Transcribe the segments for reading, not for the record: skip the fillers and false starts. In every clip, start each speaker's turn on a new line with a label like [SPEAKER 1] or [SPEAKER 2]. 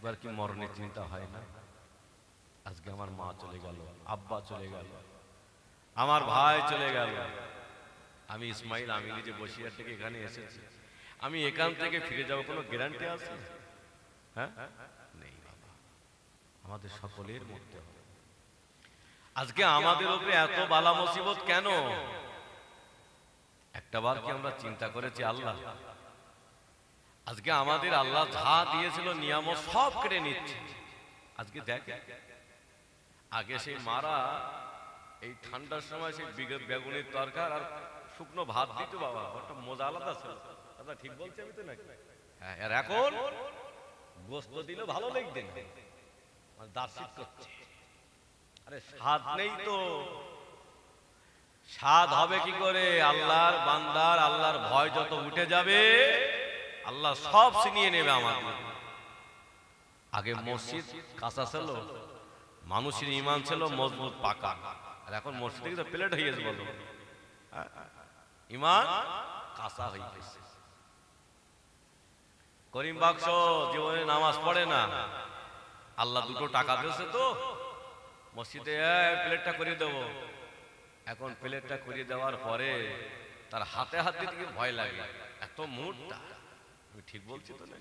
[SPEAKER 1] একবার কি মরণের চিন্তা হয় না? আজকে আমার মা চলে গেল, আব্বা চলে গেল, আমার ভাই চলে গেল। আমি ইসমাইল আমিলি যে বসিরহাট থেকে এখানে এসেছি, আমি এখান থেকে ফিরে যাব কোনো গ্যারান্টি আছে? হ্যাঁ, নেই বাবা। আমাদের সকলের মধ্যে আজকে আমাদের উপরে এত বালা মুসিবত কেন? একটাবার কি আমরা চিন্তা করেছি আল্লাহ আজকে আমাদের আল্লাহ যা দিয়েছিল নিয়ামত সব কেড়ে নিচ্ছে। আজকে দেখ, আগে সেই মারা এই ঠান্ডার সময় সেই বেগুনের তরকার আর শুকনো ভাত দিত বাবা, ওটা মজা আলাদা ছিল। দাদা ঠিক বলছি আমি তো নাকি? হ্যাঁ, আর এখন গোস্ত দিলে ভালো লাগবে না, মানে দার্শিক করছে। আরে স্বাদ নেই তো, স্বাদ হবে কি করে? আল্লাহর বান্দার আল্লাহর ভয় যত উঠে যাবে আল্লাহ সব ছিনিয়ে নেবে আমাদের। আগে মসজিদ কাঁচা ছিল, মানুষের ঈমান ছিল মজবুত পাকা, আর এখন মসজিদে কিন্তু প্লেট হয়ে গেছে। বলো, ঈমান কাঁচা হয়ে গেছে। করিম বাক্স জীবনে নামাজ পড়ে না, আল্লাহ দুটো টাকা দিয়েছে তো মসজিদে প্লেটটা করিয়ে দেবো। এখন প্লেটটা করিয়ে দেওয়ার পরে তার হাতে হাত দিতে ভয় লাগে, এত মুহূর্তটা। আমি ঠিক বলছি তো না?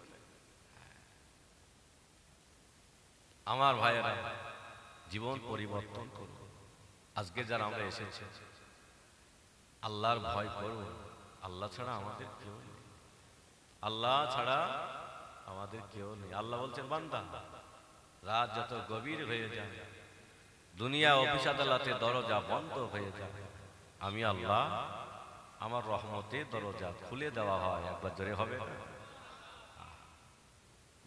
[SPEAKER 1] আমার ভাইয়েরা, জীবন পরিবর্তন করুন। আজকে যারা আমরা এসেছি আল্লাহর ভয় করুন। আল্লাহ ছাড়া আমাদের কেউ নেই, আল্লাহ ছাড়া আমাদের কেউ নেই। আল্লাহ বলছেন, বান্দা রাত যত গভীর হয়ে যায়, দুনিয়া অফিস আদালতে দরজা বন্ধ হয়ে যায়, আমি আল্লাহ আমার রহমতে দরজা খুলে দেওয়া হয়। একবার জোরে হবে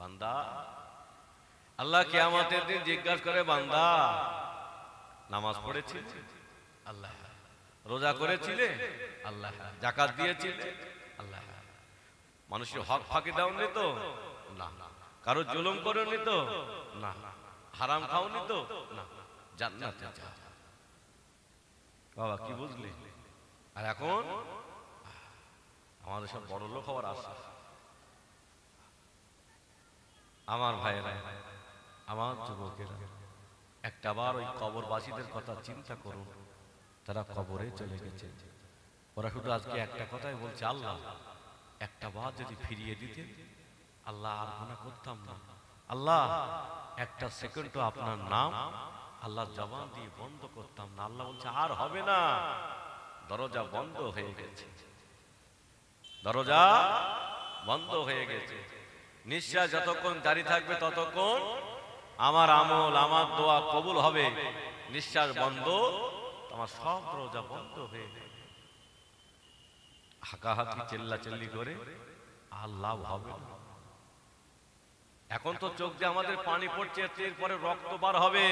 [SPEAKER 1] বান্দা। আল্লাহ কিয়ামতের দিন জিজ্ঞাসা করে, বান্দা নামাজ পড়েছিলে? আল্লাহ। রোজা করেছিলে? আল্লাহ। যাকাত দিয়েছিলে? আল্লাহ। মানুষের হক ফাঁকি দাওনি তো? না। কারো জুলুম করোনি তো? না। হারাম খাওনি তো? না। জান্নাতে যাও। বাবা কি বুঝলি? আর এখন আমাদের সব বড় লোক হওয়ার আশা। আমার ভাইয়েরা, আমার যুবকেরা, একটাবার ওই কবরবাসীদের কথা চিন্তা করুন। তারা কবরে চলে গেছে, ওরা শুধু আজকে একটা কথাই বলছে, আল্লাহ একটা বার যদি ফিরিয়ে দিতে, আল্লাহ আর গুনাহ করতাম না। আল্লাহ একটা সেকেন্ডও আপনার নাম আল্লাহ জবান দিয়ে বন্ধ করতাম না। আল্লাহ বলছে আর হবে না, দরজা বন্ধ হয়ে গেছে, দরজা বন্ধ হয়ে গেছে। নিশ্বাস যতক্ষণ জারি থাকবে ততক্ষণ আমার আমল, আমার দোয়া কবুল হবে। নিশ্বাস বন্ধ, আমার সব দরজা বন্ধ হয়ে যাবে। হাঁকাহাঁকি চিল্লাচিল্লি করে আর লাভ হবে না। এখন তো চোখ দিয়ে আমাদের পানি পড়ছে, এরপরে রক্ত বার হবে।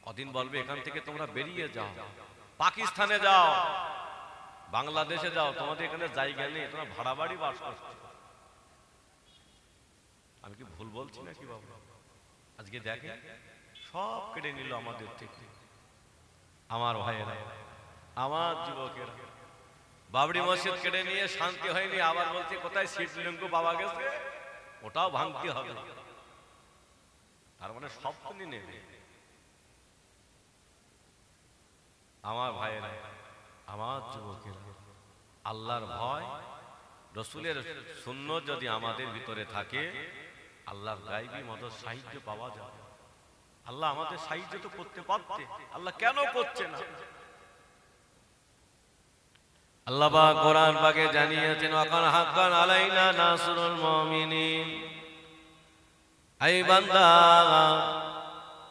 [SPEAKER 1] কদিন বলবে এখান থেকে তোমরা বেরিয়ে যাও, পাকিস্তানে যাও, বাংলাদেশে যাও, তোমাদের এখানে জায়গা নেই, তোমরা ভাড়া বাড়ি বাস করছো। আমি কি ভুল বলছি নাকি বাবা? আজকে দেখে সব কেড়ে নিল আমাদের থেকে। আমার ভাইয়েরা, আমার যুবকেরা, বাবরি মসজিদ কেড়ে নিয়ে শান্তি হয়নি, আবার বলছে কোথায় শিবলিঙ্গ পাওয়া গেছে, ওটাও ভাঙতে হবে। তার মানে সব তুমি নেবে। আমার ভাইয়েরা, আমার যুবকেরা, আল্লাহর ভয়, রসুলের সুন্নাত যদি আমাদের ভিতরে থাকে, আল্লাহর গায়বী মদদ সাহায্য পাওয়া যাবে। আল্লাহ আমাদের সাহায্য তো করতে পারতে, আল্লাহ কেন করছে না? আল্লাহ পাক কোরআন পাকে জানিয়েছেন, ওয়াকান হাক্কান আলাইনা নাসরুল মুমিনিন। এই বান্দা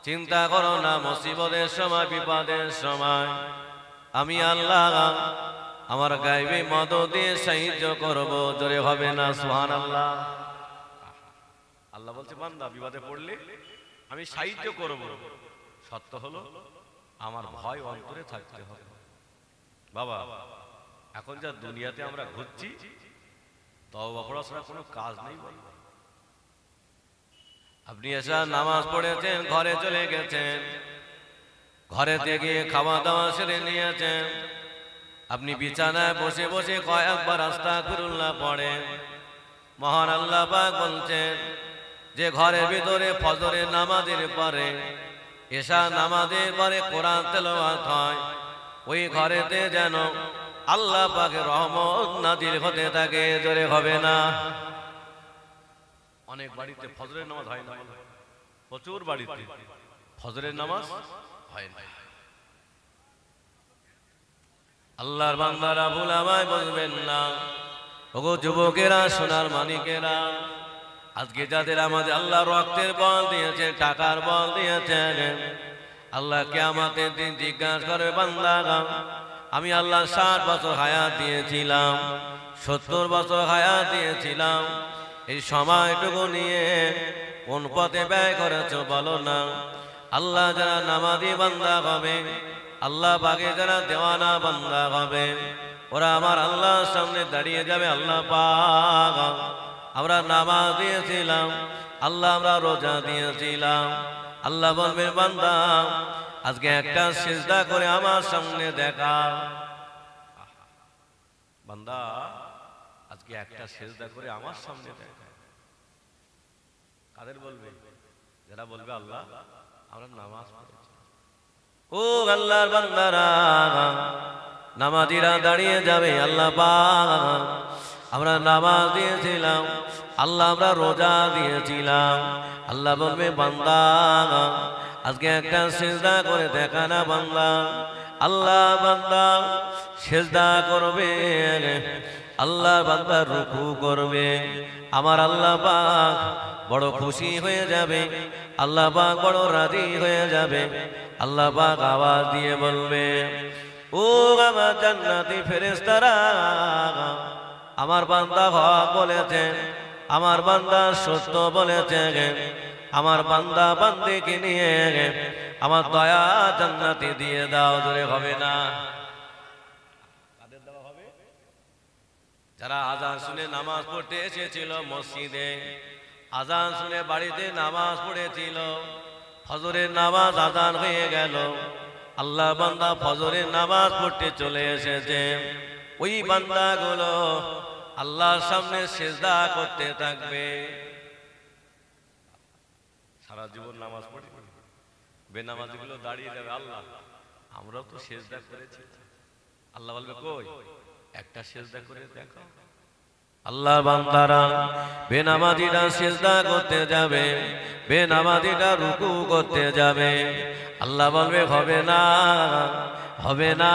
[SPEAKER 1] চিন্তা করো না, মুসিবতের সময়, বিপদের সময় আমি আল্লাহ আমার গায়বী মদদ দিয়ে সাহায্য করব। জোরে হবে না সুবহানাল্লাহ? আল্লাহ বলছে, বান্দা বিপদে পড়লে আমি সাহায্য করব। সত্য হলো আমার ভয় অন্তরে থাকতে হবে। বাবা এখন যা দুনিয়াতে আমরা ঘুরছি, তওবা পড়া ছাড়া কোনো কাজ নেই। আপনি এসা নামাজ পড়েছেন, ঘরে চলে গেছেন, ঘরে থেকে খাওয়া দাওয়া সেরে নিয়েছেন, আপনি বিছানায় বসে বসে কয়েকবার আস্তাগফিরুল্লাহ পড়েন। মহান আল্লাহ পাক বলছেন, যে ঘরের ভিতরে ফজরের নামাজের পরে এশা নামাজের পরে কোরআন তেলাওয়াত হয়, ওই ঘরেতে যেন আল্লাহ পাকের রহমত নাজিল হতে থাকে। জোরে হবে না? অনেক বাড়িতে ফজরের নামাজ হয় না, প্রচুর বাড়িতে ফজরের নামাজ হয় না। আল্লাহর বান্দারা ভুল আমায় বলবেন না। ওগো যুবকেরা, সোনার মানিকেরা, আজকে যাদের আমাদের আল্লাহ রক্তের বল দিয়েছে, টাকার বল দিয়েছেন, আল্লাহ কিয়ামতের দিন জিজ্ঞাসা করবে, বান্দা আমি আল্লাহ 60 বছর হায়াত দিয়েছিলাম, 70 বছর হায়াত দিয়েছিলাম, এই সময়টুকু নিয়ে কোন পথে ব্যয় করেছো বলো না। আল্লাহ যারা নামাজি বান্দা হবে, আল্লাহ পাকে যারা দেওয়ানা বান্দা হবে, ওরা আমার আল্লাহর সামনে দাঁড়িয়ে যাবে, আল্লাহ পাক আমরা নামাজ দিয়েছিলাম, আল্লাহ আমরা রোজা দিয়েছিলাম। আল্লাহ বলবে, বান্দা আজকে একটা সিজদা করে আমার সামনে দেখা। বান্দা আজকে একটা সিজদা করে আমার সামনে দেখা। কাদের বলবে? যারা বলবে আল্লাহ আমরা নামাজ পড়েছি। ও আল্লাহর বান্দারা, নামাজিরা দাঁড়িয়ে যাবে, আল্লাহ পাক আমরা নামাজ দিয়েছিলাম, আল্লাহ আমরা রোজা দিয়েছিলাম। আল্লাহ বলবে, বান্দা আজকে একটা সিজদা করে দেখা না বান্দা। আল্লাহ বান্দা সিজদা করবে, আল্লাহ বান্দা রুকু করবে, আমার আল্লাহ পাক বড় খুশি হয়ে যাবে, আল্লাহ পাক বড় রাজি হয়ে যাবে। আল্লাহ পাক আওয়াজ দিয়ে বলবে, ও আমার জান্নাতি ফেরেশতারা, আমার বান্দা হক বলেছে, আমার বান্দা সত্য বলেছে, আমার বান্দা বান্দিকে নিয়ে আমার দয়া জান্নাতে দিয়ে দাও। ধরে হবে না? কাদের দেওয়া হবে? যারা আজান শুনে নামাজ পড়তে এসেছিল মসজিদে, আজান শুনে বাড়িতে নামাজ পড়েছিল, ফজরের নামাজ আজান হয়ে গেল, আল্লাহ বান্দা ফজরের নামাজ পড়তে চলে এসেছে, ওই বান্দাগুলো আল্লাহর সামনে সিজদা করতে থাকবে। সারা জীবন নামাজ পড়ি, বেনামাজিগুলো দাঁড়িয়ে যাবে, আল্লাহ আমরাও তো সিজদা করেছি। আল্লাহ বলবে, কই একটা সিজদা করে দেখো। আল্লাহ বান্দারা বেনামাজিরা সিজদা করতে যাবে, বেনামাজিরা রুকু করতে যাবে। আল্লাহ বলবে, হবে না, হবে না।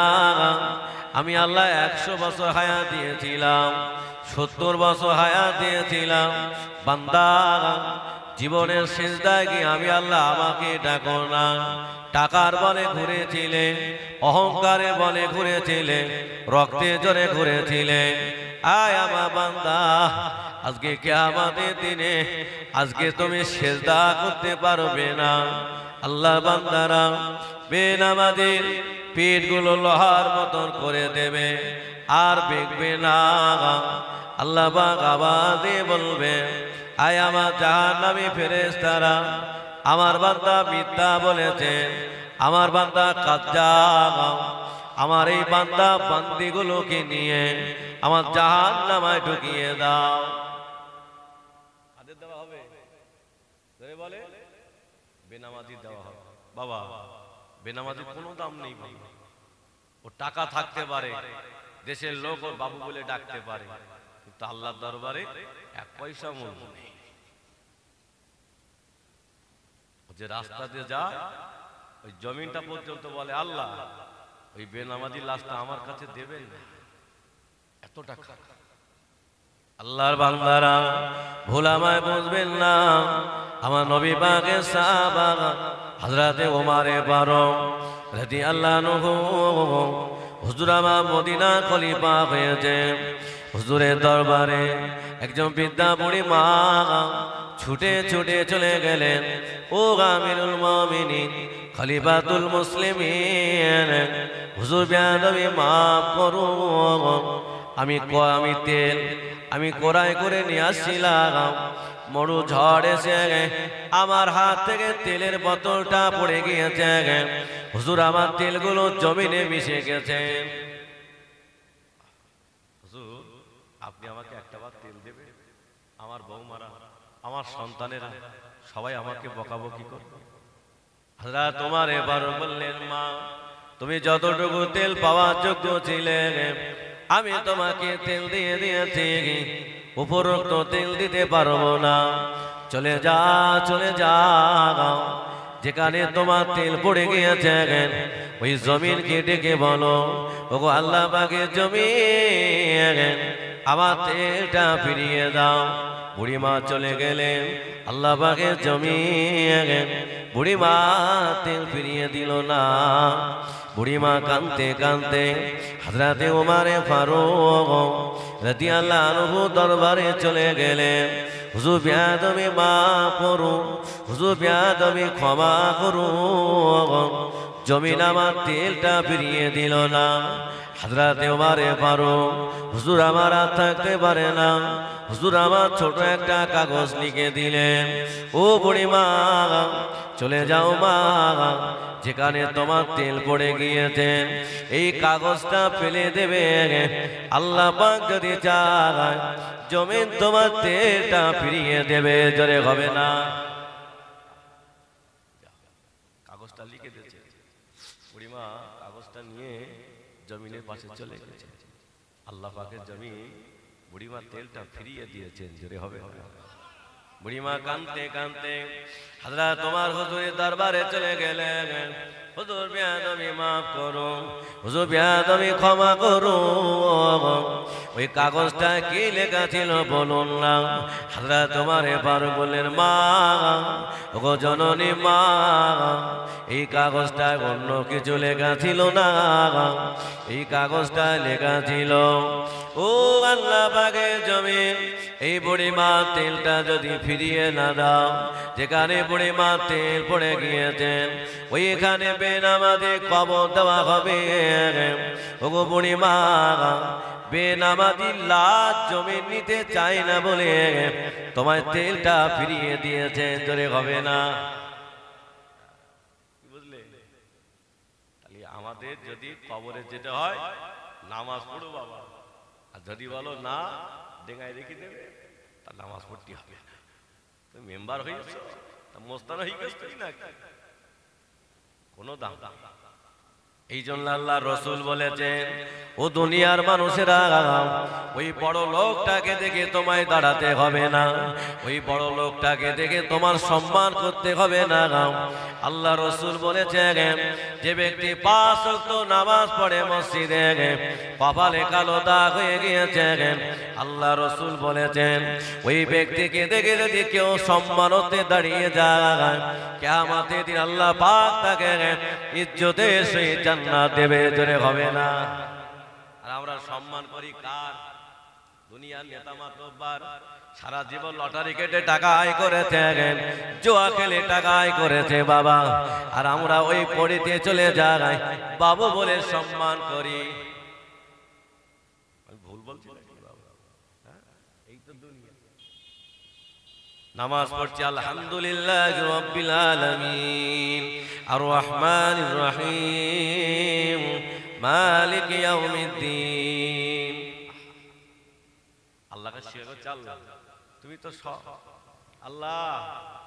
[SPEAKER 1] আমি আল্লাহ 100 বছর হায়াত দিয়েছিলাম, 70 বছর হায়াত দিয়েছিলাম, বান্দা জীবনের সিজদায় কি আমি আল্লাহ আমাকে ডাকো না? টাকার বলে ঘুরেছিলে, অহংকারে বলে ঘুরেছিলে, রক্তে জোরে ঘুরেছিলে, আয় আমার বান্দা আজকে কিয়ামতের দিনে আজকে তুমি সিজদা করতে পারবে না। আল্লাহ বান্দারা বেনামাজির পিঠগুলো লোহার মতন করে দেবে, আর বেগবে না। আল্লাহ পাক আওয়াজ দিয়ে বলবে, আয় আমার জাহান্নামী ফেরেশতারা, আমার বান্দা মিথ্যা বলেছে, আমার বান্দা কাজ্জাব, আমার এই বান্দা বান্দিগুলোকে নিয়ে আমার জাহান্নামায় ঢুকিয়ে দাও। কাদের দেওয়া হবে? বলে বেনামাজি দেওয়া হবে। বাবা বেনামাজি কোনো দাম নেই, ও টাকা থাকতে পারে, দেশের লোক ওর বাবু বলে ডাকতে পারে, কিন্তু আল্লাহর দরবারে 1 পয়সা মূল্য নেই। যে রাস্তা দিয়ে যায় ওই জমিনটা পর্যন্ত বলে, আল্লাহ ওই বেনামাজি লাশটা আমার কাছে দেবেন না, এত টাকা। আল্লাহর বান্দারা ভুল আমায় বুঝবেন না। আমার নবী পাকের সাহাবা হযরতে ওমর ফারুক রাদিয়াল্লাহু আনহু, হুজুর আমার মদিনা খলিফা হয়েছে, হুজুরের দরবারে একজন বৃদ্ধা বুড়ি মা ছুটে ছুটে চলে গেলেন, ও আমিরুল মুমিনিন খলিফাতুল মুসলিমিন, হুজুর বেয়াদবি মাফ করুন, আমি তেল আমি কোরাই করে নিয়ে আসছিলাম, মরু ঝড় এসে আমার হাত থেকে তেলের বোতলটা পড়ে গিয়েছে, হুজুর আমার তেলগুলো জমিনে মিশে গেছে। হুজুর আপনি আমাকে একটা বার তেল দেবেন, আমার বৌমারা আমার সন্তানেরা সবাই আমাকে বকাবকি করবে। হযরত ওমর এবার বললেন, মা তুমি যতটুকু তেল পাওয়ার যোগ্য ছিলে আমি তোমাকে তেল দিয়ে দিয়েছি, উপরোক্ত তেল দিতে পারবো না। চলে যা, চলে যাও, যেখানে তোমার তেল পড়ে গিয়েছে ওই জমিনকে ডেকে বলো, ওগো আল্লাহ পাকের জমিন আমার তেলটা ফিরিয়ে দাও। বুড়িমা চলে গেলেন, আল্লাহ পাকের জমিন বুড়িমা তেল ফিরিয়ে দিল না। বুড়িমা কাঁদতে কাঁদতে হযরত ওমর ফারুক রাদিয়াল্লাহু আনহু দরবারে চলে গেলেন। হুজুর বিয়াদবি মাফ করুন, হুজুর বিয়াদবি ক্ষমা করুন, জমিন আমার তেলটা ফিরিয়ে দিল না। হযরত ওমর ফারুক, হুজুর আমার আর থাকতে পারে না, হুজুর আমার ছোট একটা কাগজ লিখে দিলেন, ও বুড়িমা চলে যাও মা, যেখানে তোমার তেল পড়ে গিয়েছে এই কাগজটা ফেলে দেবে, আল্লাহ পাক যদি চায় জমিন তোমার তেলটা ফিরিয়ে দেবে। জোরে হবে না? কাগজটা লিখে দিয়েছে বুড়িমা, কাগজটা নিয়ে জমিনের পাশে চলে গেছে। আল্লাহ পাকের জমিন বুড়িমার তেলটা ফিরিয়ে দিয়েছেন। জোরে হবে? বুড়িমা কাঁদতে কাঁদতে হযরত ওমর হুজুরের দরবারে চলে গেলেন। হুজুর বিয়াদবি মাফ করুন, হুজুর বিয়াদবি ক্ষমা করুন, ওই কাগজটা কি লেখা ছিল বলুন না। হযরত ওমর ফারুক বললেন, মা ওগো জননী মা, এই কাগজটা অন্য কিছু লেখা ছিল না, এই কাগজটা লেখা ছিল, ও আল্লাহ পাকের জমিন এই বুড়িমা তেলটা যদি ফিরিয়ে না দাও, যেখানে বুড়িমা তেল পড়ে গিয়েছেন ওইখানে বেনামাজি কবর দেওয়া হবে। ওগো বুড়িমা বেনামাজি লাশ জমি নিতে চায় না বলে তোমার তেলটা ফিরিয়ে দিয়েছেন। জোরে হবে না? বুঝলে? তাহলে আমাদের যদি কবরে যেতে হয় নামাজ পড়ো বাবা, আর যদি বলো না ডেঙ্গায় রেখে দেবে তার নামাজ পড়তে হবে না। তুমি মেম্বার হয়ে গেছো, মোস্তানা হয়ে গেছো না, কোনো দাম। এই জন্য আল্লাহ রসুল বলেছেন, ও দুনিয়ার মানুষেরা ওই বড় লোকটাকে দেখে তোমায় দাঁড়াতে হবে না, ওই বড় লোকটাকে দেখে তোমার সম্মান করতে হবে না। আল্লাহ রসুল বলেছেন, যে ব্যক্তি 5 ওয়াক্ত নামাজ পড়ে মসজিদে কপালে কালো দাগ হয়ে গিয়েছে, আল্লাহ রসুল বলেছেন ওই ব্যক্তিকে দেখে যদি কেউ সম্মানতে দাঁড়িয়ে যায় কিয়ামতের দিন আল্লাহ পাক তাকে ইজ্জতের সহিত জান্নাত দেবে। জোরে হবে না? আর আমরা সম্মান করি কার? দুনিয়ার নেতা মাতব্বর সারা জীবন লটারি কেটে টাকা আয় করেছে, জুয়া খেলে টাকা আয় করেছে বাবা, আর আমরা ওই পড়িতে চলে যাই বাবু বলে সম্মান করি। ভুল বলছি নাকি বাবা? এই তো দুনিয়া। নামাজ পড়ছি আলহামদুলিল্লাহ রাব্বিল আলামিন আর রহমানির রহিম মালিক ইয়াউমিদ্দিন। আল্লাহকে শিখো, চাল তুমি তো সব, আল্লাহ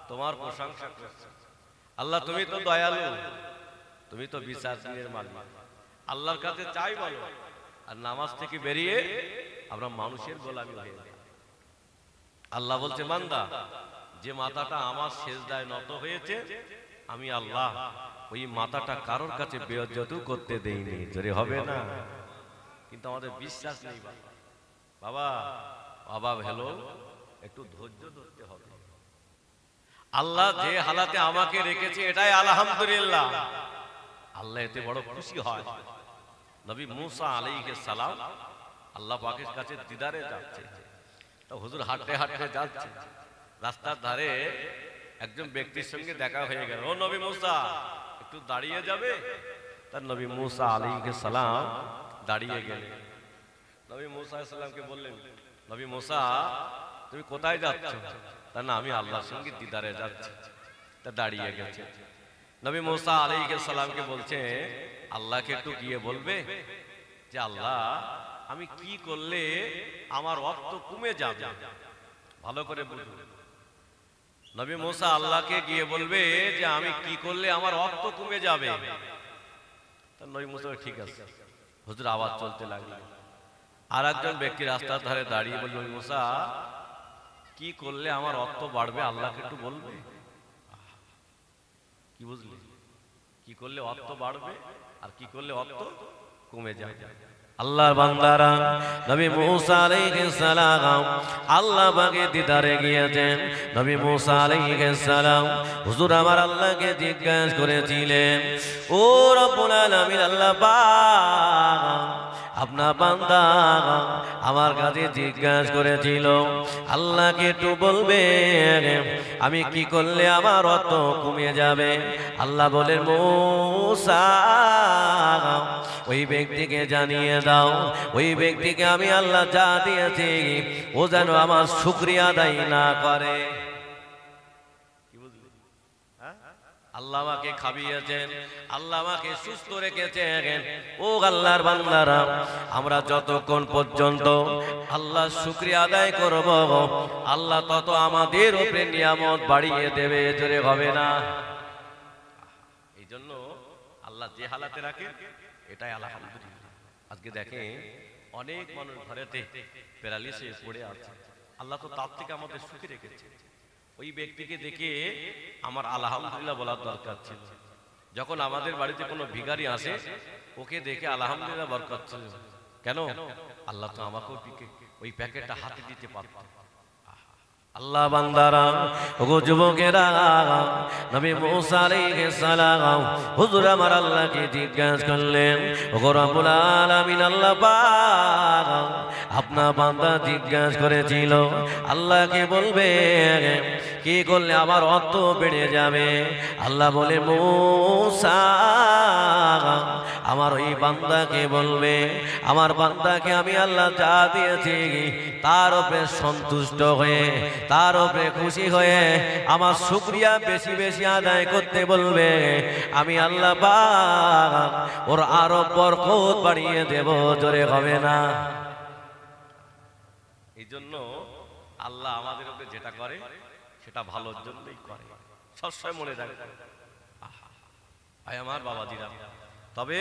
[SPEAKER 1] তোমার প্রশংসা করছো, আল্লাহ তুমি তো দয়ালু, তুমি তো বিচার দিনের মালিক। আল্লাহর কাছে চাই বলো, আর নামাজ থেকে বেরিয়ে আমরা মানুষের গোলামি হয়ে যাই। আল্লাহ বলছে, বান্দা যে মাথাটা আমার সেজদায় নত হয়েছে আমি আল্লাহ ওই মাথাটা কারোর কাছে বেইজ্জত করতে দেইনি। জোরে হবে না? কিন্তু আমাদের বিশ্বাস নেই বাবা। বাবা হলো একটু ধৈর্য ধরতে হবে। আল্লাহ যে হালাতে আমাকে রেখেছে এটাই আলহামদুলিল্লাহ। আল্লাহ এতে বড় খুশি হয়। নবী মুসা আলাইহিস সালাম আল্লাহ পাকের কাছে দিদারে যাচ্ছে, তো হুজুর হাঁটতে হাঁটতে যাচ্ছে, রাস্তার ধারে একজন ব্যক্তির সঙ্গে দেখা হয়ে গেল। ও নবী মুসা একটু দাঁড়িয়ে যাবে? তার নবী মুসা আলাইহিস সালাম দাঁড়িয়ে গেলেন। নবী মুসা আলাইহিস সালামকে বললেন, নবী মুসা তুমি কোথায় যাচ্ছ? তা না, আমি আল্লাহর সঙ্গে দিদারে যাচ্ছি। তা দাঁড়িয়ে গেছে। নবী মুসা আলাইহিস সালামকে বলছে, আল্লাহকে একটু গিয়ে বলবে যে আল্লাহ আমি কি করলে আমার রক্ত কমে যাবে? ভালো করে বুঝুন, নবী মুসা আল্লাহকে গিয়ে বলবে যে আমি কি করলে আমার রক্ত কমে যাবে। নবী মুসা ঠিক আছে। হুজুর আওয়াজ চলতে লাগলো। আর একজন ব্যক্তি রাস্তার ধারে দাঁড়িয়ে বলল, নবী মুসা কি করলে আমার রক্ত বাড়বে আল্লাহকে একটু বলবে। কি বুঝলি? কি করলে রক্ত বাড়বে আর কি করলে রক্ত কমে যাবে। আল্লাহর বান্দারা নবী মুসা আলাইহিস সালাম আল্লাহ পাকের দিদারে গিয়েছেন। নবী মুসা আলাইহিস সালাম হুজুর আমার আল্লাহকে জিজ্ঞাসা করেছিলেন, ও রব্বুল আলামিন আল্লাহ পাক আপনার বান্দা আমার কাছে জিজ্ঞাসা করেছিল আল্লাহকে একটু বলবে আমি কি করলে আমার রক্ত কমে যাবে। আল্লাহ বলেন, মুসা ওই ব্যক্তিকে জানিয়ে দাও, ওই ব্যক্তিকে আমি আল্লাহ যা দিয়েছি ও যেন আমার শুকরিয়া আদায় না করে। আল্লাহ আমাকে খাবিয়েছেন, আল্লাহ আমাকে সুস্থ রেখেছেন। ও আল্লাহর বান্দারা আমরা যতক্ষণ পর্যন্ত আল্লাহ শুকরিয়া আদায় করব আল্লাহ তত আমাদের উপরে নিয়ামত বাড়িয়ে দেবে, জোরে হবে না। এই জন্য আল্লাহ যে হালাতে রাখে এটাই আলহামদুলিল্লাহ। আজকে দেখেন অনেক মানুষ ঘরেতে প্যারালিসিস পড়ে আছে, আল্লাহ তো তার থেকে আমাদের সুখী রেখেছে। ওই ব্যক্তিকে দেখে আমার আলহামদুলিল্লাহ বলার দরকার ছিল। যখন আমাদের বাড়িতে কোনো ভিখারি আসে ওকে দেখে আলহামদুলিল্লাহ বরকত ছিল। কেন? আল্লাহ তো আমাকেও ওই প্যাকেটটা হাতে দিতে পারত। আল্লাহ বান্দারা ওগো যুবকেরা নবী মুসা আলাইহিস সালাম হুজুর আমার আল্লাহকে জিজ্ঞাসা করলেন, ওগো রব্বুল আলামিন আল্লাহ পাক আপনার বান্দা জিজ্ঞাসা করেছিল আল্লাহকে বলবে কি করলে আমার অর্থ বেড়ে যাবে। আল্লাহ বলে, মুসা আমার ওই বান্দাকে বলবে আমার বান্দাকে আমি আল্লাহ যা দিয়েছি তার উপরে সন্তুষ্ট হয়ে তার উপরে খুশি হয়ে আমার শুকরিয়া বেশি বেশি আদায় করতে বলবে। আমি আল্লাহ পাক ওর আরো বরকত বাড়িয়ে দেব, জোরে হবে না। এই জন্য আল্লাহ আমাদের উপরে যেটা করে সেটা ভালোর জন্যই করে, সবসময় মনে রাখবে। ভাই আমার বাবাজিরা, তবে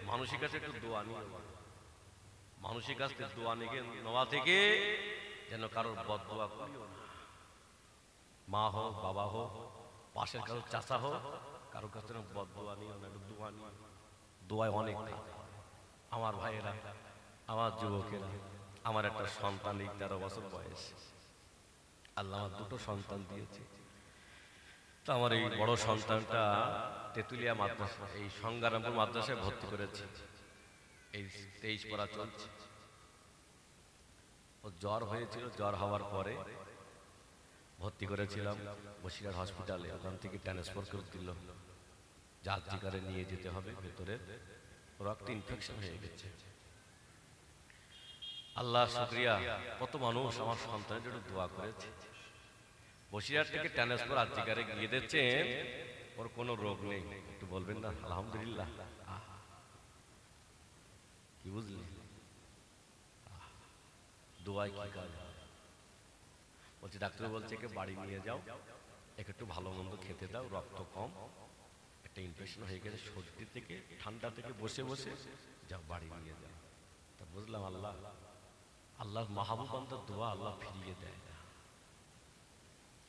[SPEAKER 1] মানুষের কাছে একটু দোয়া নিয়ে, মানুষের কাছে দোয়া নিয়ে নেওয়া থেকে যেন কারোর বদদোয়া করিও না। মা হোক, বাবা হোক, পাশের কারোর চাচা হোক, কারোর কাছে বদদোয়া নিও না, একটু দোয়া নিও। দোয়ায় অনেক আমার ভাইয়েরা, আমার যুবকেরা, আমার একটা সন্তান 11 বছর বয়স, আল্লাহ আমার দুটো সন্তান দিয়েছে। তো আমার এই বড় সন্তানটা তেতুলিয়া মাদ্রাসা, এই সংগ্রামপুর মাদ্রাসায় ভর্তি করেছে। এই 23 পড়া চলছে। ও জ্বর হয়েছিল, জ্বর হওয়ার পরে ভর্তি করেছিলাম বসিরহাট হসপিটালে। ওখান থেকে ট্রান্সফার করে দিল, জাহাজিকারে নিয়ে যেতে হবে, ভেতরে রক্ত ইনফেকশন হয়ে গেছে। আল্লাহ শুকরিয়া, কত মানুষ আমার সন্তানের জন্য দোয়া করেছে। বসিরহাট থেকে ট্রান্সফার আজিকারে গিয়ে দিচ্ছেন, ওর কোনো রোগ নেই। একটু বলবেন না আলহামদুলিল্লাহ? কি বুঝলি? দোয়ায় কি কাজ। বলছে ডাক্তার বলছে একে বাড়ি নিয়ে যাও, একে একটু ভালো মন্দ খেতে দাও, রক্ত কম, একটা ইনফেকশন হয়ে গেছে সর্দি থেকে ঠান্ডা থেকে, বসে বসে যাও বাড়ি নিয়ে যাও। তা বুঝলাম আল্লাহ আল্লাহর মাহবুব বান্দার দোয়া আল্লাহ ফিরিয়ে দেয় না।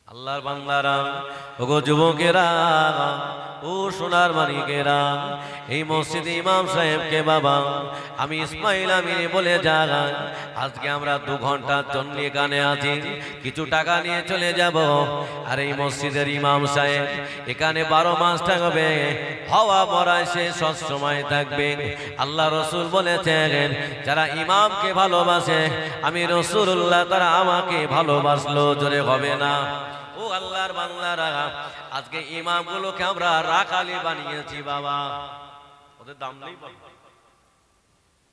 [SPEAKER 1] আল্লাহর বান্দারা, ওগো যুবকেরা, ও সোনার মানিকেরা, এই মসজিদে ইমাম সাহেবকে বাবা আমি ইসমাইল আমিন বলে যাই। আজকে আমরা 2 ঘন্টার জন্য এখানে আছি, কিছু টাকা নিয়ে চলে যাব। আর এই মসজিদের ইমাম সাহেব এখানে 12 মাস থাকবে, হওয়া মরায় সে সব সময় থাকবে। আল্লাহ রসুল বলেছেন যারা ইমামকে ভালোবাসে আমি রাসূলুল্লাহ তারা আমাকে ভালোবাসলো, জোরে হবে না। ও আল্লাহর বান্দারা, আজকে ইমামগুলোকে আমরা রাখালি বানিয়েছি বাবা, ওদের দাম নেই বাবা।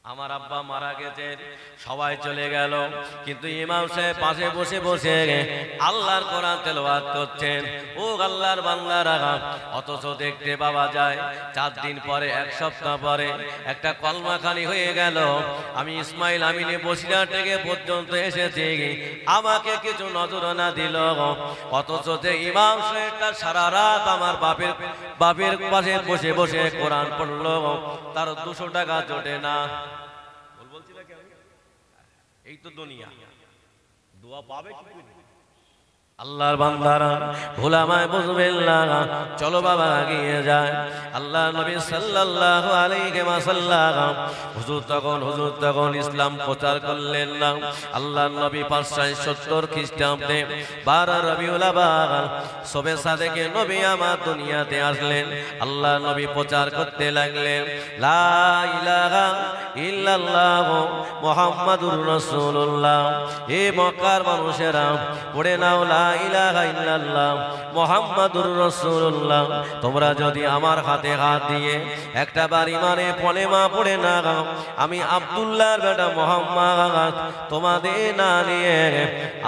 [SPEAKER 1] আমার আব্বা মারা গেছেন, সবাই চলে গেল, কিন্তু ইমাম সাহেব পাশে বসে বসে আল্লাহর কোরআন তেলাওয়াত করছেন। ও আল্লাহর বান্দারা, অথচ দেখতে পাওয়া যায় 4 দিন পরে, 1 সপ্তাহ পরে একটা কলমাখানি হয়ে গেল। আমি ইসমাইল আমিনে বসিরহাট থেকে পর্যন্ত এসেছি, আমাকে কিছু নজর না দিল। অথচ যে ইমাম সাহেবটা সারা রাত আমার বাপের পাশে বসে বসে কোরআন পড়লো, তার 200 টাকা জোটে না। বলছি না কি আমি? এই তো দুনিয়া, দোয়া পাবে কি করে? আল্লাহর বান্দারা ভোলামায় বুঝবেন না, চলো বাবা এগিয়ে যায়। আল্লাহ নবী সাল্লাল্লাহু আলাইহি ওয়াসাল্লাম হুজুর তখন ইসলাম প্রচার করলেন না। আল্লাহ নবী 570 খ্রিস্টাব্দে 12 রবিউল আউয়াল শবে সাদেকে নবী আমার দুনিয়াতে আসলেন। আল্লাহ নবী প্রচার করতে লাগলেন, লা ইলাহা ইল্লাল্লাহ মুহাম্মাদুর রাসূলুল্লাহ। হে মক্কার মানুষেরা, পড়ে নাও লা ইলাহা ইল্লাল্লাহ মুহাম্মাদুর রাসূলুল্লাহ। তোমরা যদি আমার হাতে হাত দিয়ে একটা বার ইমানে কলেমা পড়ে না, আমি আব্দুল্লাহর বেটা মুহাম্মদ তোমাদের না নিয়ে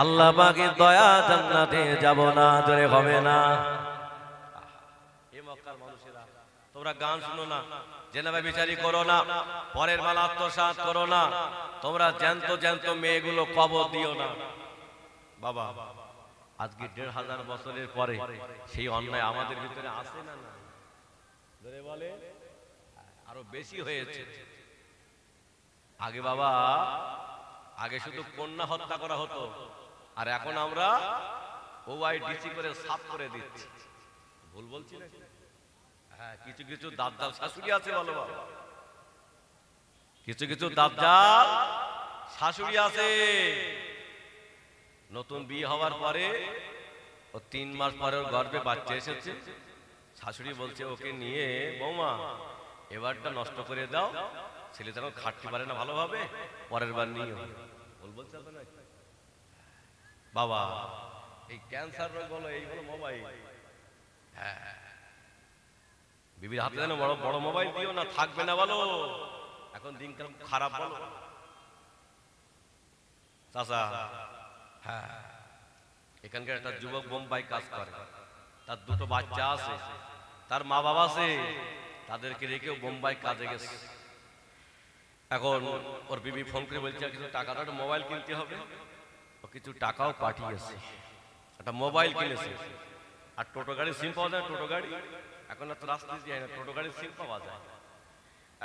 [SPEAKER 1] আল্লাহ পাকের দয়া জান্নাতে যাব না। জোরে হবে না? এই মক্কার মানুষেরা, তোমরা গান শুনো না, জেনাবে বিচারি করো না, পরের মাল আত্মসাৎ করো না, তোমরা জ্যান্ত জ্যান্ত মেয়েগুলো কবর দিও না। বাবা, আজকে 1500 বছরের পরে সেই অন্যায় আমাদের ভিতরে আছে না? না, ধরে বলে আরো বেশি হয়েছে। আগে বাবা, আগে শুধু কন্যা হত্যা করা হতো, আর এখন আমরা ওআইডিসি করে সাফ করে দিচ্ছি। ভুল বলছি না? হ্যাঁ, কিছু কিছু দাজ্জাল শাশুড়ি আছে, বলো বাবা, কিছু কিছু দাজ্জাল শাশুড়ি আছে। নতুন বিয়ে হওয়ার পরে ও 3 মাস পরে ওর গর্ভে বাচ্চা এসেছে, শাশুড়ি বলছে ওকে নিয়ে, বৌমা এবারটা নষ্ট করে দাও, ছেলে যখন খাটতে পারে না ভালোভাবে, পরের বার নিয়ে। বলছে না বাবা, এই ক্যান্সার রোগ বলো, এই বলো মোবাইল, হ্যাঁ, বিবির হাতে যেন বড় বড় মোবাইল দিও না, থাকবে না বলো। এখন দিনকাল খারাপ বলো চাচা। হ্যাঁ, এখানকার একটা যুবক বোম্বাই কাজ করে, তার 2টো বাচ্চা আছে, তার মা বাবা আছে, তাদেরকে রেখেও বোম্বাই কাজে গেছে। এখন ওর বিবি ফোন করে বলছে কিছু টাকাটা, একটা মোবাইল কিনতে হবে। ও কিছু টাকাও পাঠিয়েছে, একটা মোবাইল কিনেছে। আর টোটো গাড়ির সিম পাওয়া যায়, টোটো গাড়ি এখন এত রাস্তা যায় না, টোটো গাড়ির সিম পাওয়া যায়।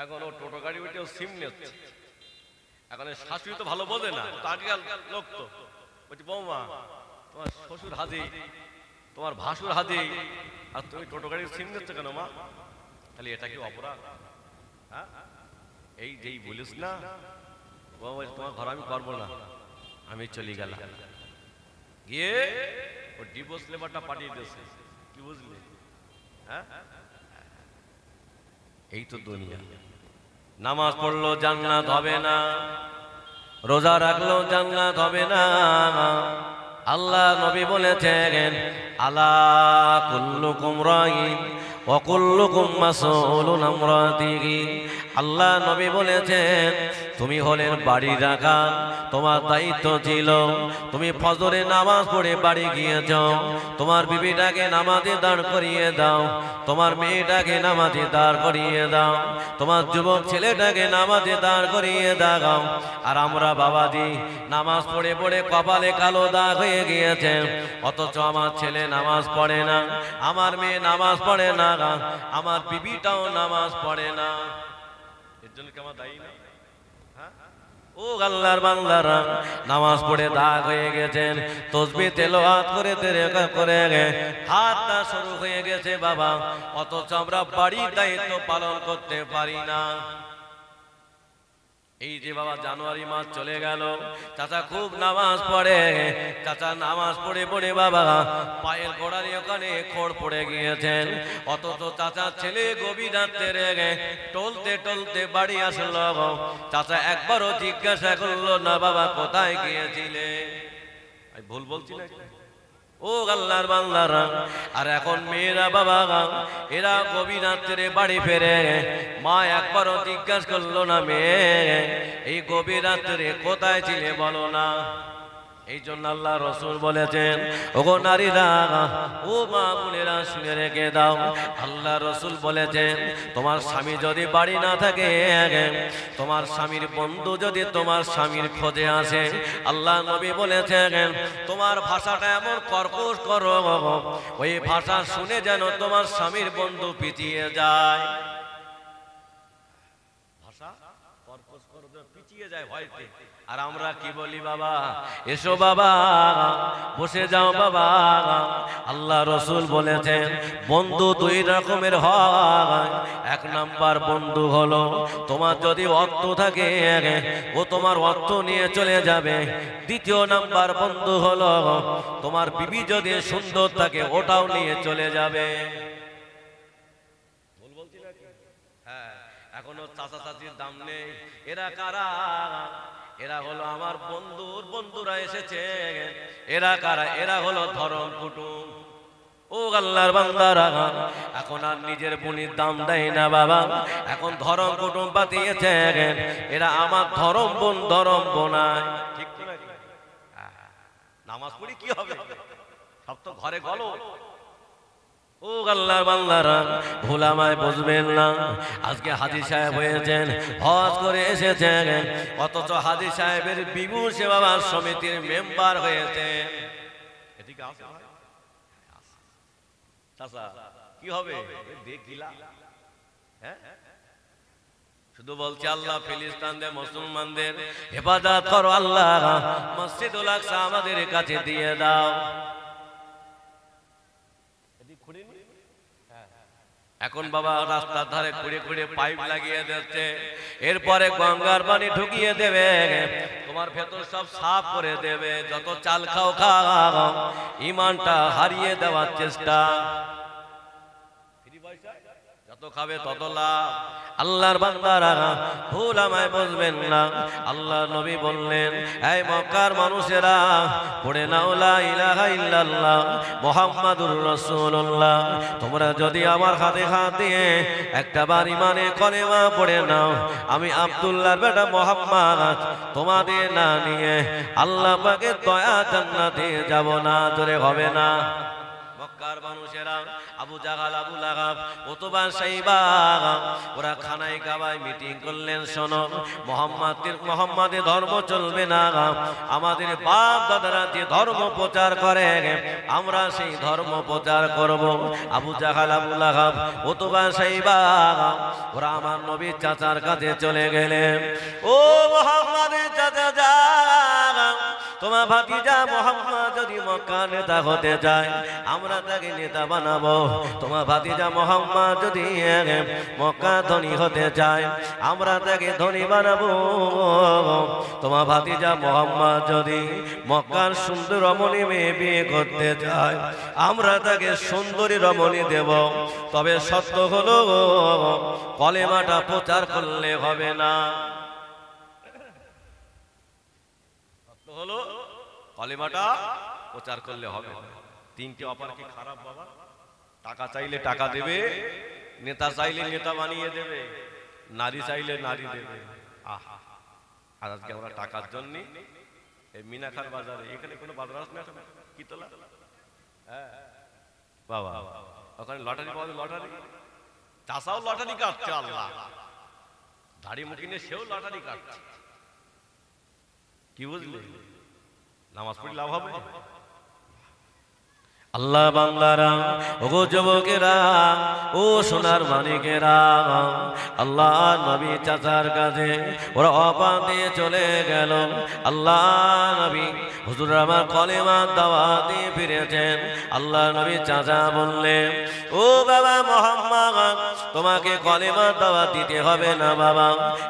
[SPEAKER 1] এখন ও টোটো গাড়ি উঠে সিম নিচ্ছে। এখন শাশুড়ি তো ভালো বোঝে না, আজকাল লোক তো বলছি, বৌমা তোমার শ্বশুর হাজি, তোমার ভাসুর হাজি, আর তুমি টোটো গাড়ির সিম নিচ্ছ কেন মা? তাহলে এটা কি অপরাধ? হ্যাঁ, এই যেই বলিস না, তোমার ঘর আমি করবো না, আমি চলে গেলাম। গিয়ে ও ডিভোর্স লেটারটা পাঠিয়ে দিয়েছে। কি বুঝলি? হ্যাঁ, এই তো দুনিয়া। নামাজ পড়লো জান্নাত হবে না, রোজা রাখলো জান্নাত হবে না। আল্লাহ নবী বলেছেন, আলা কুল্লুকুম রাইন ওয়া কুল্লুকুম মাসউলুন আন রাতিহি। আল্লাহ নবী বলেছেন, তুমি হলেন বাড়ি রাখা, তোমার দায়িত্ব ছিল তুমি ফজরে নামাজ পড়ে বাড়ি গিয়েছ, তোমার বিবিটাকে নামাজে দাঁড় করিয়ে দাও, তোমার মেয়েটাকে নামাজে দাঁড় করিয়ে দাও, তোমার যুবক ছেলেটাকে নামাজে দাঁড় করিয়ে দাও। আর আমরা বাবাজি নামাজ পড়ে পড়ে কপালে কালো দাগ হয়ে গিয়েছে, অথচ আমার ছেলে নামাজ পড়ে না, আমার মেয়ে নামাজ পড়ে না, আমার বিবিটাও নামাজ পড়ে না। এর জন্য কি আমার দায়ী না? ও আল্লাহর বান্দারা, নামাজ পড়ে দাগ হয়ে গেছেন, তাসবিহ তেলাওয়াত করে করে হাতটা শুরু হয়ে গেছে বাবা, অথচ আমরা বাড়ির দায়িত্ব পালন করতে পারি না। এই যে বাবা জানুয়ারি মাস চলে গেল, চাচা খুব নামাজ পড়ে, চাচা নামাজ পড়ে পড়ে বাবা পায়ের গোড়ার ওখানে খড় পড়ে গিয়েছেন, অথচ চাচার ছেলে গভীর রাতে রেগে টলতে টলতে বাড়ি আসলো। চাচা একবারও জিজ্ঞাসা করলো না, বাবা কোথায় গিয়েছিলে? ভুল বলছি না? ও আল্লাহর বান্দারা, আর এখন মেয়েরা বাবা এরা গভীর রাত্রে বাড়ি ফেরে, মা একবারও জিজ্ঞাসা করলো না মেয়ে এই গভীর রাত্রে কোথায় ছিলে বলো না। এই জন্য আল্লাহ রসুল বলেছেন, ওগো নারীরা, ও মা বোনেরা শুনে রেখে দাও, আল্লাহ রসুল বলেছেন তোমার স্বামী যদি বাড়ি না থাকে, তোমার স্বামীর বন্ধু যদি তোমার স্বামীর খোঁজে আসে, আল্লাহ নবী বলেছেন তোমার ভাষাটা এমন কর্কশ করো ওই ভাষা শুনে যেন তোমার স্বামীর বন্ধু পিছিয়ে যায়। ভাষা কর্কশ করো পিছিয়ে যায় ভয়তে। আর আমরা কি বলি, বাবা এসো বাবা বসে যাও বাবা। আল্লাহ রসুল বলেছেন বন্ধু দুই রকমের হয়। এক নাম্বার বন্ধু হলো তোমার যদি অর্থ থাকে ও তোমার অর্থ নিয়ে চলে যাবে। দ্বিতীয় নাম্বার বন্ধু হলো তোমার বিবি যদি সুন্দর থাকে ওটাও নিয়ে চলে যাবে। হ্যাঁ, এখনো চাচা চাচির দাম নেই। এরা কারা? এরা হলো আমার বন্ধুর বন্ধুরা এসেছে। এরা কারা? এরা হলো ধরম কুটুম। ও আল্লাহর বান্দারা, এখন আর নিজের বোনের দাম দেয় না বাবা, এখন ধরম কুটুম পাতিয়েছে। এরা আমার ধরম বোন ধরম বোনায়। ঠিক তো নাকি? নামাজ পড়ি কি হবে, সব তো ঘরে গলো। ও আল্লাহর বান্দারা, ভুল আমায় বুঝবেন না। আজকে হাজী সাহেব হয়েছেন, হজ করে এসেছেন, অথচ হাজী সাহেবের বিবু সেবা সমিতির মেম্বার হয়েছে। এদিকে আসো চাচা, কি হবে দেখিলা? হ্যাঁ, শুধু বলছে আল্লাহ ফিলিস্তিনের মুসলমানদের হেফাজত করো, আল্লাহ মসজিদুল আকসা আমাদের কাছে দিয়ে দাও। এখন বাবা রাস্তার ধারে খুঁড়ে খুঁড়ে পাইপ লাগিয়ে দিচ্ছে, এরপরে গঙ্গার পানি ঢুকিয়ে দেবে, তোমার ভেতর সব সাফ করে দেবে। যত চাল খাও খাও, ইমানটা হারিয়ে দেওয়ার চেষ্টা। যত খাবে তত লাভ। আল্লাহর বান্দারা, ভুল আমায় বুঝবেন না। আল্লাহ নবী বললেন, এই মক্কার মানুষেরা পড়ে নাও লা ইলাহা ইল্লাল্লাহ মুহাম্মাদুর রাসূলুল্লাহ। তোমরা যদি আমার হাতে হাত দিয়ে একটা বার ইমানে কলেমা পড়ে নাও, আমি আব্দুল্লাহর বেটা মুহাম্মদ তোমাদের না নিয়ে আল্লাহ পাকের দয়া জান্নাতে যাব না। জোরে হবে না? মক্কার মানুষেরা আবু জাহাল, আবু লাহাব, উতবা, সাইবা ওরা খানায় কাবায় মিটিং করলেন, শোনো মুহাম্মাদের ধর্ম চলবে না, আমাদের বাপ দাদারা যে ধর্ম প্রচার করে আমরা সেই ধর্ম প্রচার করব। আবু জাহাল, আবু লাহাব, উতবা, সাইবা ওরা আমার নবীর চাচার কাছে চলে গেলেন। ও মুহাম্মাদের চাচা যা, তোমার ভাতিজা মুহাম্মদ যদি মক্কা নেতা হতে চায় আমরা তাকে নেতা বানাবো। তোমার ভাতিজা মুহাম্মদ যদি মক্কা ধনী হতে চায় আমরা তাকে ধনী বানাবো। তোমার ভাতিজা মুহাম্মদ যদি মক্কার সুন্দর রমণী মেয়ে বিয়ে করতে চায় আমরা তাকে সুন্দরী রমণী দেব। তবে সত্য হলো কলেমাটা প্রচার করলে হবে না। হলো কলেমাটা প্রচার করলে হবে। তিনটি অফার কি খারাপ বাবা? টাকা চাইলে টাকা দেবে, নেতা চাইলে নেতা বানিয়ে দেবে, নারী চাইলে নারী দেবে। আহা, আর আজকে আমরা টাকার জন্য এই মিনাখার বাজারে, এখানে কোনো বাজার আছে না কি তোলা? হ্যাঁ বাবা, ওখানে লটারি পাওয়া যায়, লটারি চাষাও লটারি কাটছে, আল্লাহ দাড়ি মুখিনে সেও লটারি কাটছে। কি বুঝলি? নামাজ পড়ি লাভ হবে? আল্লাহ বাংলারা, ওগো যুবকেরা, ও সোনার মানিকেরা, আল্লাহ নবী চাচার কাছে ওরা অপা দিয়ে চলে গেল। আল্লাহ নবী হুজুর আমার কলেমা দাওয়াত দিয়ে ফিরেছেন। আল্লাহ নবী চাচা বললেন, ও বাবা মুহাম্মদ তোমাকে কলেমা দাওয়াত দিতে হবে না বাবা,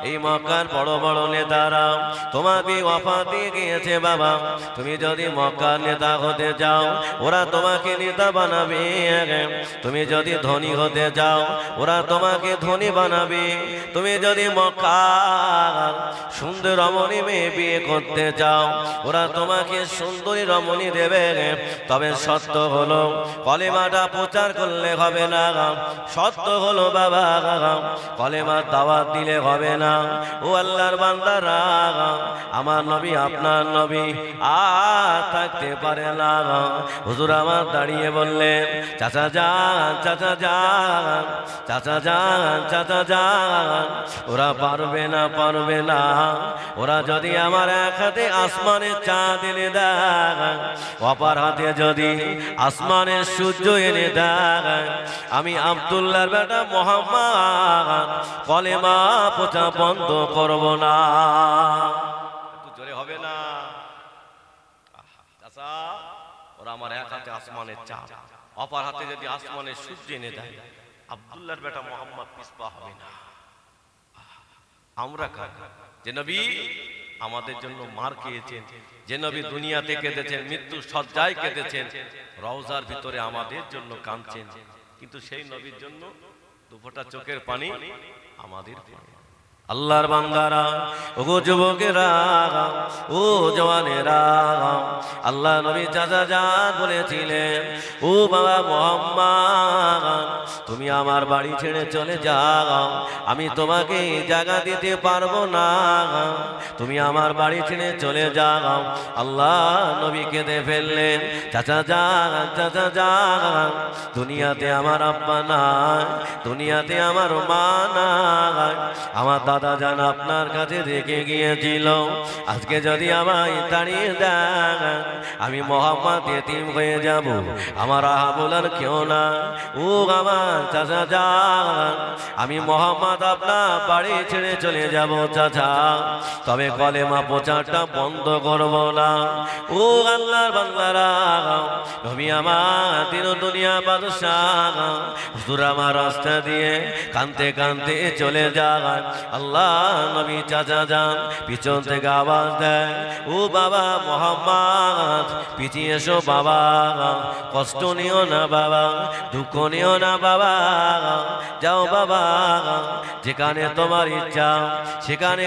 [SPEAKER 1] এই মক্কার বড় বড় নেতারা তোমাকে অপা দিয়ে গিয়েছে বাবা। তুমি যদি মক্কার নেতা হতে চাও ওরা তোমার
[SPEAKER 2] তোমাকে নেতা বানাবে, তুমি যদি ধনী হতে চাও ওরা তোমাকে ধনী বানাবে, তুমি যদি মক্কার সুন্দর রমণী মেয়ে বিয়ে করতে চাও ওরা তোমাকে সুন্দরী রমণী দেবে। তবে সত্য হলো কলেমাটা প্রচার করলে হবে না, সত্য হলো বাবা কলেমার দাওয়াত দিলে হবে না। ও আল্লাহর বান্দারা, আমার নবী আপনার নবী আর থাকতে পারে না। হুজুর আমার দাঁড়িয়ে বললেন, চাচা যান, চাচা যান, চাচা যান, চাচা যান, ওরা পারবে না, পারবে না। ওরা যদি আমার এক হাতে আসমানের চাঁদ এনে দেয়, অপর হাতে যদি আসমানের সূর্য এনে দেয়, আমি আব্দুল্লাহর বেটা মুহাম্মদ কলেমা প্রচার বন্ধ করব না।
[SPEAKER 1] একটু জোরে হবে না? চাচা, ওরা আমার এক হাতে আসমানের চাঁদ, অপর হাতে যদি আসমানের সূর্য এনে দেয়, আব্দুল্লাহর বেটা মুহাম্মদ পিছপা হবে না। আমরা কার? যে নবী আমাদের জন্য মার খেয়েছেন, যে নবী দুনিয়াতে কেঁদেছেন, মৃত্যুর শয্যায় কেঁদেছেন, রওজার ভিতরে আমাদের জন্য কাঁদছেন, কিন্তু সেই নবীর জন্য দুফোঁটা চোখের পানি আমাদের পানি।
[SPEAKER 2] আল্লাহর বান্দারা, ও যুবকেরা, ও জওয়ানেরা, আল্লাহ নবী চাচা যান বলেছিলেন, ও বাবা মুহাম্মদ তুমি আমার বাড়ি ছেড়ে চলে যাও, আমি তোমাকে জায়গা দিতে পারবো না, তুমি আমার বাড়ি ছেড়ে চলে যাও। আল্লাহ নবী কেঁদে ফেললেন, চাচা যান, চাচা যান, দুনিয়াতে আমার আব্বা নাই, দুনিয়াতে আমার মা নাই, আমার দাদা জান আপনার কাছে রেখে গিয়েছিল, আজকে যদি আমায় তাড়িয়ে দেন আমি মুহাম্মদ এতিম হয়ে যাব, আমার বলার কেউ না। ও আমার চাচা যান, আমি মুহাম্মদ আপনার বাড়ি ছেড়ে চলে যাব চাচা, তবে কলেমা প্রচারটা বন্ধ করব না। ও আল্লাহর বান্দারা, নবী আমার দিন দুনিয়া বাদশাহ হুজুর আমার রাস্তা দিয়ে কাঁদতে কাঁদতে চলে যায়। আল্লাহ নবী চাচা যান পিছন থেকে আওয়াজ দেয়, ও বাবা মুহাম্মদ পিছিয়ে এসো বাবা, কষ্ট নিও না বাবা, দুঃখ নিও না বাবা, যাও বাবা, যেখানে তোমার ইচ্ছা সেখানে